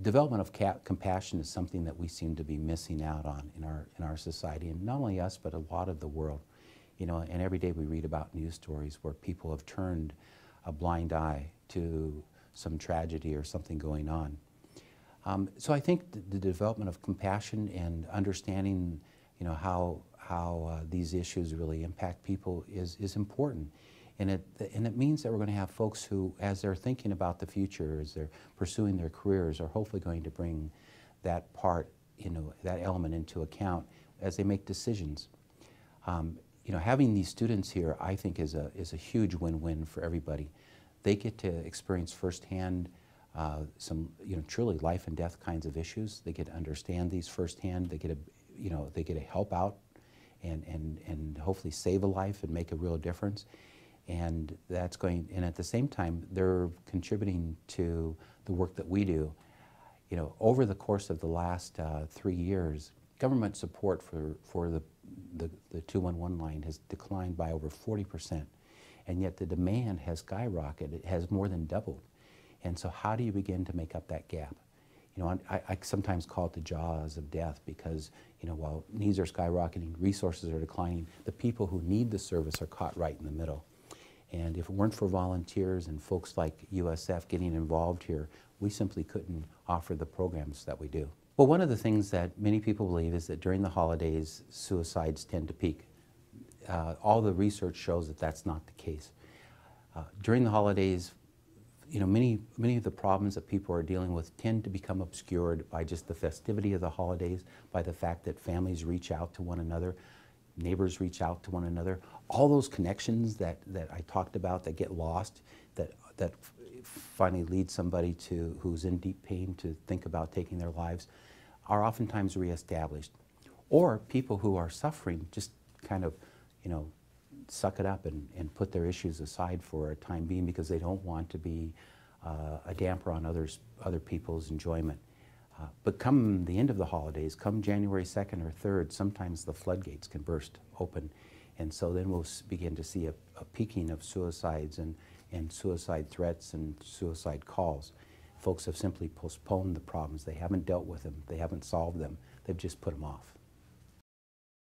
development of compassion is something that we seem to be missing out on in our society, and not only us, but a lot of the world. You know, and every day we read about news stories where people have turned a blind eye to some tragedy or something going on. So I think the development of compassion and understanding, you know, how these issues really impact people is important. And it means that we're going to have folks who, as they're thinking about the future, as they're pursuing their careers, are hopefully going to bring that part, you know, that element into account as they make decisions. You know, having these students here, I think, is a huge win-win for everybody. They get to experience firsthand some, you know, truly life and death kinds of issues. They get to understand these firsthand. They get to, you know, they get to help out and hopefully save a life and make a real difference. And that's going, and at the same time, they're contributing to the work that we do. You know, over the course of the last 3 years, government support for the 211 line has declined by over 40%, and yet the demand has skyrocketed. It has more than doubled. And so how do you begin to make up that gap? You know, I sometimes call it the jaws of death because, you know, while needs are skyrocketing, resources are declining, the people who need the service are caught right in the middle. And if it weren't for volunteers and folks like USF getting involved here, we simply couldn't offer the programs that we do. Well, one of the things that many people believe is that during the holidays, suicides tend to peak. All the research shows that that's not the case. During the holidays, you know, many of the problems that people are dealing with tend to become obscured by just the festivity of the holidays, by the fact that families reach out to one another, neighbors reach out to one another. All those connections that I talked about that get lost, that finally lead somebody who's in deep pain to think about taking their lives, are oftentimes reestablished. Or people who are suffering just kind of, you know, suck it up and put their issues aside for a time being because they don't want to be a damper on other people's enjoyment. But come the end of the holidays, come January 2nd or 3rd, sometimes the floodgates can burst open. And so then we'll begin to see a peaking of suicides and suicide threats and suicide calls. Folks have simply postponed the problems. They haven't dealt with them. They haven't solved them. They've just put them off.